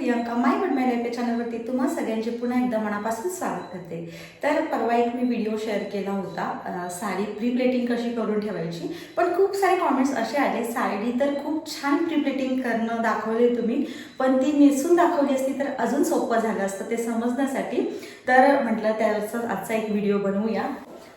प्रियंका माय good माय life या चॅनलवरती तुम्हा सगळ्यांचे पुन्हा एकदा मनापासून स्वागत करते। तर परवा एक मी व्हिडिओ शेअर केला होता साडी प्री प्लेटिंग कशी करून ठेवायची, पण खूप सारे कमेंट्स असे आले साडी तर खूप छान प्री प्लेटिंग करणं दाखवले तुम्ही, पण ती नेसून दाखवली असती तर अजून सोपं झालं असतं ते समजण्यासाठी। तर म्हटलं त्याचा आजचा एक व्हिडिओ बनवूया।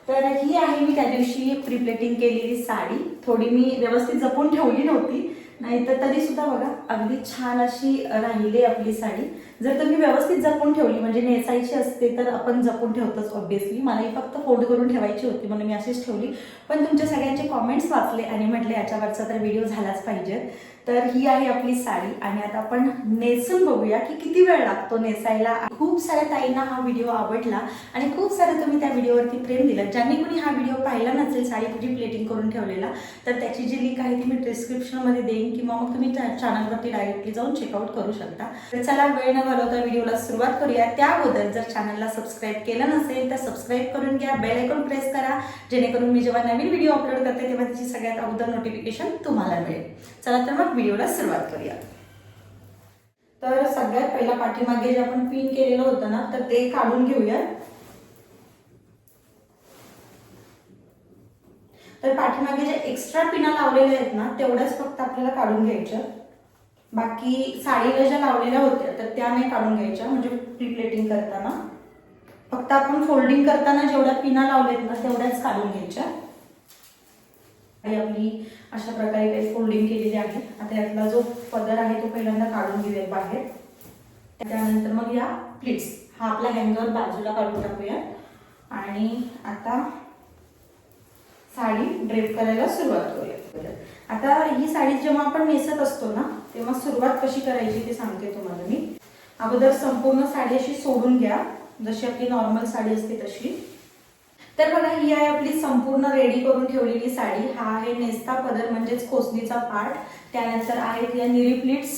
तर ही आहे मी त्या दिवशी प्री प्लेटिंग केलेली साडी, थोडी मी व्यवस्थित जपून ठेवली नव्हती, नाहीतर तरी सुद्धा बघा अगदी छान अशी राहिली आपली साडी। जर तुम्ही व्यवस्थित जपून ठेवली म्हणजे नेसायची असते तर आपण जपून ठेवतोच ऑब्विसली, मलाही फक्त फोल्ड करून ठेवायची होती म्हणून मी अशीच ठेवली। पण तुमच्या सगळ्यांचे कमेंट्स वाचले आणि म्हटले याच्यावरचा तर व्हिडिओ झालाच पाहिजे। तर ही आहे आपली साडी आणि आता आपण नेसून बघूया की किती वेळ लागतो नेसायला। खूप साऱ्या ताईंना हा व्हिडिओ आवडला आणि खूप सारे तुम्ही त्या व्हिडिओवरती प्रेम दिलं। ज्यांनी कोणी हा व्हिडिओ पाहिला नसेल साडी प्री प्लेटिंग करून ठेवलेला तर त्याची जी लिंक आहे ती मी डिस्क्रिप्शनमध्ये देईन किंवा मग तुम्ही त्या चॅनलवरती डायरेक्टली जाऊन चेकआउट करू शकता। तर चला वेळ न घालवता व्हिडिओला सुरुवात करूया। त्या अगोदर जर चॅनलला सबस्क्राईब केलं नसेल तर सबस्क्राईब करून घ्या, बेल आयकॉन प्रेस करा जेणेकरून मी जेव्हा नवीन व्हिडिओ अपलोड करते तेव्हा त्याची सगळ्यात अगोदर नोटिफिकेशन तुम्हाला मिळेल। चला तर मग व्हिडिओला सुरुवात करूया। तर सगळ्यात पहिला पाठीमागे जे आपण पिन केलेलं होतं ना तर ते काढून घेऊया। तर पाठीमागे जे एक्स्ट्रा पिना लावलेल्या आहेत ना तेवढ्याच फक्त आपल्याला काढून घ्यायच्या, बाकी साडीला ज्या लावलेल्या होत्या तर त्या नाही काढून घ्यायच्या। म्हणजे प्री प्लेटिंग करताना फक्त आपण फोल्डिंग करताना जेवढ्या पिना लावलेत ना तेवढ्याच काढून घ्यायच्या। आपली अशा प्रकारे काही फोल्डिंग केलेली आहे। आता यातला जो पदर आहे तो पहिल्यांदा काढून घेऊया बाहेर, त्यानंतर मग या प्लीट्स हा आपला हँगर बाजूला काढून टाकूया आणि आता साडी ड्रेप करायला सुरुवात करूया। आता ही साडी जेव्हा आपण नेसत असतो ना तेव्हा सुरुवात कशी करायची ते सांगते तुम्हाला मी। अगोदर संपूर्ण साडी अशी सोडून घ्या जशी आपली नॉर्मल साडी असते तशी। तर बघा ही आहे आपली संपूर्ण रेडी करून ठेवलेली साडी। हा आहे नेस्ता पदर म्हणजेच खोसणीचा पार्ट, त्यानंतर आहेत या निरी प्लीट्स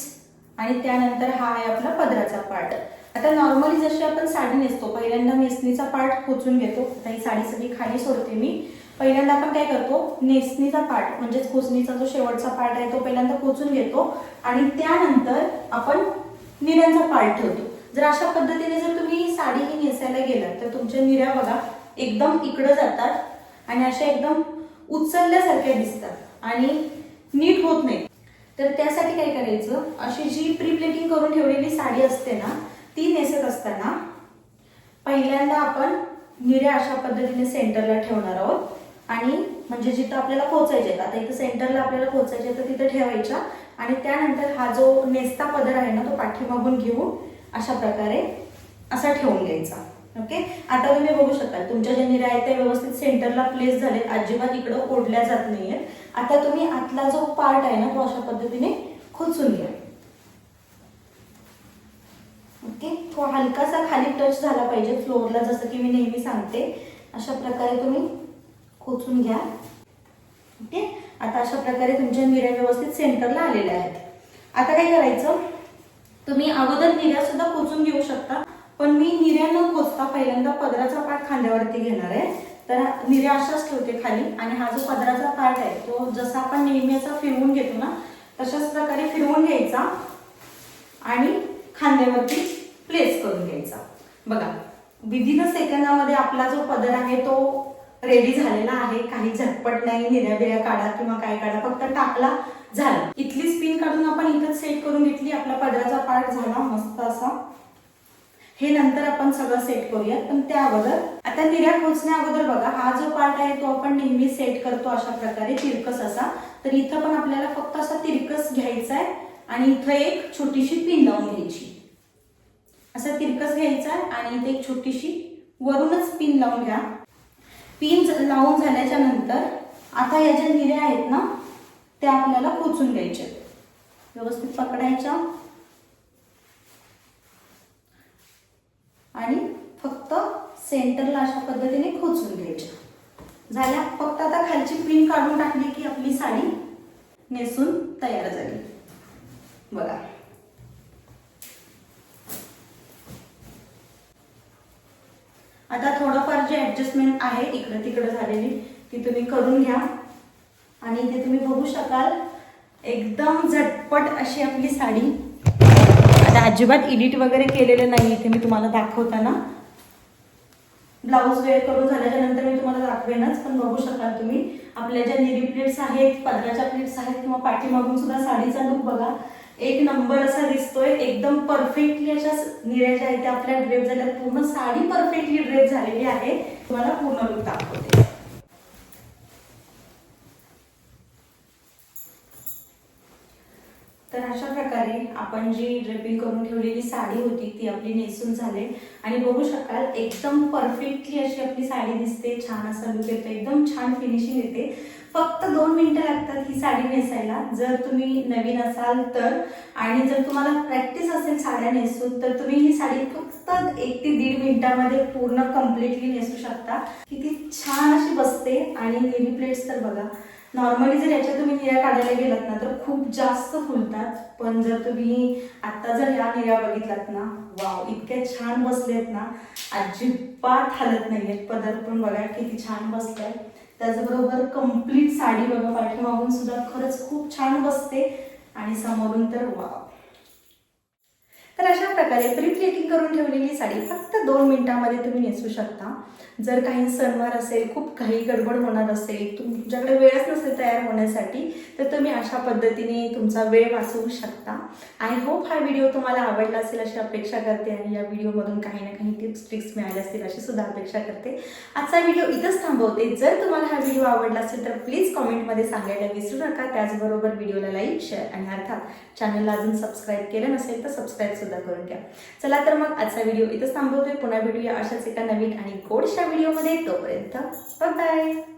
आणि त्यानंतर हा आहे आपला पदराचा पार्ट। आता नॉर्मली जशी आपण साडी नेसतो पहिल्यांदा नेसणीचा पार्ट खोचून घेतो। आता ही साडी सगळी खाली सोडते मी। पहिल्यांदा आपण काय करतो नेसणीचा पार्ट म्हणजेच खोसणीचा जो शेवटचा पार्ट आहे तो पहिल्यांदा खोचून घेतो आणि त्यानंतर आपण निऱ्यांचा पार्ट ठेवतो। जर अशा पद्धतीने जर तुम्ही साडी ही नेसायला गेलात तर तुमच्या निऱ्या बघा एकदम इकडे जातात आणि अशा एकदम उचलल्यासारख्या दिसतात आणि नीट होत नाही। तर त्यासाठी काय करायचं, अशी जी प्री प्लेटिंग करून ठेवलेली साडी असते ना ती नेसत असताना पहिल्यांदा आपण निऱ्या अशा पद्धतीने सेंटरला ठेवणार आहोत आणि म्हणजे जिथं आपल्याला पोचायचे आता इथं सेंटरला आपल्याला पोचायचे तर तिथं ठेवायच्या आणि त्यानंतर हा जो नेस्ता पदर आहे ना तो पाठीमागून घेऊन अशा प्रकारे असा ठेवून घ्यायचा। ओके, आता तुम्ही बघू शकता तुमच्या ज्या निऱ्या आहेत त्या व्यवस्थित सेंटरला प्लेस झालेत, अजिबात इकडं ओढल्या जात नाहीयेत। आता तुम्ही आतला जो पार्ट आहे ना तो अशा पद्धतीने खोचून घ्या। ओके, तो हलकासा खाली टच झाला पाहिजे फ्लोअरला, जसं की मी नेहमी सांगते अशा प्रकारे तुम्ही खोचून घ्या। ओके, आता अशा प्रकारे तुमच्या निऱ्या व्यवस्थित सेंटरला आलेल्या आहेत। आता काय करायचं, तुम्ही अगोदर निऱ्या सुद्धा खोचून घेऊ शकता, पण मी निऱ्या न खोचता पहिल्यांदा पदराचा पार्ट खांद्यावरती घेणार आहे। तर निऱ्या अशाच ठेवते खाली आणि हा जो पदराचा पार्ट आहे तो जसा आपण नेहमी असा फिरवून घेतो ना तशाच प्रकारे फिरवून घ्यायचा आणि खांद्यावरती प्लेस करून घ्यायचा। बघा विदिन सेकंदामध्ये आपला जो पदर आहे तो रेडी झालेला आहे। काही झटपट नाही, निऱ्या बिऱ्या काढा किंवा काय काढा, फक्त टाकला झाला। इथली स्पिन काढून आपण इथंच सेट करून घेतली, आपला पदराचा पार्ट झाला मस्त असा। हे नंतर आपण सगळं सेट करूया, पण त्या अगोदर आता निऱ्या खोचण्या अगोदर बघा हा जो पार्ट आहे तो आपण नेहमी सेट करतो अशा प्रकारे तिरकस असा। तर इथं पण आपल्याला फक्त असा तिरकस घ्यायचा आहे आणि इथं एक छोटीशी पिन लावून घ्यायची। असा तिरकस घ्यायचा आणि इथे एक छोटीशी वरूनच पिन लावून घ्या। पिन लावून झाल्याच्या नंतर आता या ज्या निऱ्या आहेत ना त्या आपल्याला खोचून घ्यायच्या, व्यवस्थित पकडायच्या आणि फक्त सेंटरला अशा पद्धतीने खोचून घ्यायच्या। झाल्या, फक्त आता खालची पिन काढून टाकली की आपली साडी नेसून तयार झाली। बघा आता थोडंफार जे ऍडजस्टमेंट आहे इकडे तिकडे झालेली ती तुम्ही करून घ्या आणि इथे तुम्ही बघू शकाल एकदम झटपट अशी आपली साडी आता अजिबात एडिट वगैरे केलेलं नाही इथे मी तुम्हाला दाखवताना. ब्लाऊज वेअर करून झाल्याच्या नंतर मी तुम्हाला दाखवेनच, पण बघू शकाल तुम्ही आपल्या ज्या निरी प्लेट्स आहेत, पदराच्या प्लेट्स आहेत किंवा पाठीमागून सुद्धा साडीचा लुक बघा एक नंबर असा दिसतोय. एकदम परफेक्टली अशा निऱ्या ज्या आहेत त्या आपल्या ड्रेप झाल्या, पूर्ण साडी परफेक्टली ड्रेप झालेली आहे. तुम्हाला पूर्ण लुक दाखवते. तर अशा प्रकारे आपण जी ड्रेपिंग करून ठेवलेली साडी होती ती आपली नेसून झाले आणि बघू शकाल एकदम परफेक्टली अशी आपली साडी दिसते. छान असा लुक येतो, एकदम छान फिनिशिंग येते. फक्त 2 मिनिटं लागतात ही साडी नेसायला जर तुम्ही नवीन असाल तर. आणि जर तुम्हाला प्रॅक्टिस असेल साड्या नेसून तर तुम्ही ही साडी फक्त 1 ते 1.5 मिनिटामध्ये पूर्ण कम्प्लिटली नेसू शकता. किती छान अशी बसते. आणि निरी प्लेट्स तर बघा, नॉर्मली जर याच्या तुम्ही निऱ्या काढायला गेलात ना तर खूप जास्त फुलतात, पण जर तुम्ही आता जर ह्या निऱ्या बघितलात ना, वाव इतक्या छान बसलेत ना, अजिबात हालत नाहीयेत. पदर पण बघा किती छान बसलाय. त्याचबरोबर कम्प्लीट साडी बघा पाठीमागून सुद्धा खरंच खूप छान बसते आणि समोरून तर वाव. तर अशा प्रकारे प्री प्लेटिंग करून ठेवलेली साडी फक्त 2 मिनिटांमध्ये तुम्ही नेसू शकता. जर काही सणवार असेल, खूप काही गडबड होणार असेल, तुमच्याकडे वेळच नसेल तयार होण्यासाठी, तर तुम्ही अशा पद्धतीने तुमचा वेळ वाचवू शकता. आय होप हा व्हिडिओ तुम्हाला आवडला असेल अशी अपेक्षा करते आणि या व्हिडिओमधून काही ना काही टिप्स ट्रिक्स मिळाले असतील अशी सुद्धा अपेक्षा करते. आजचा व्हिडिओ इथंच थांबवते. जर तुम्हाला हा व्हिडिओ आवडला असेल तर प्लीज कॉमेंटमध्ये सांगायला विसरू नका. त्याचबरोबर व्हिडिओला लाईक, शेअर आणि अर्थात चॅनलला अजून सबस्क्राईब केलं नसेल तर सबस्क्राईब सुद्धा करून घ्या. चला तर मग आजचा व्हिडिओ इथंच थांबवतोय. पुन्हा भेटूया अशाच एका नवीन आणि गोडशा व्हिडिओमध्ये. तोपर्यंत बाय बाय.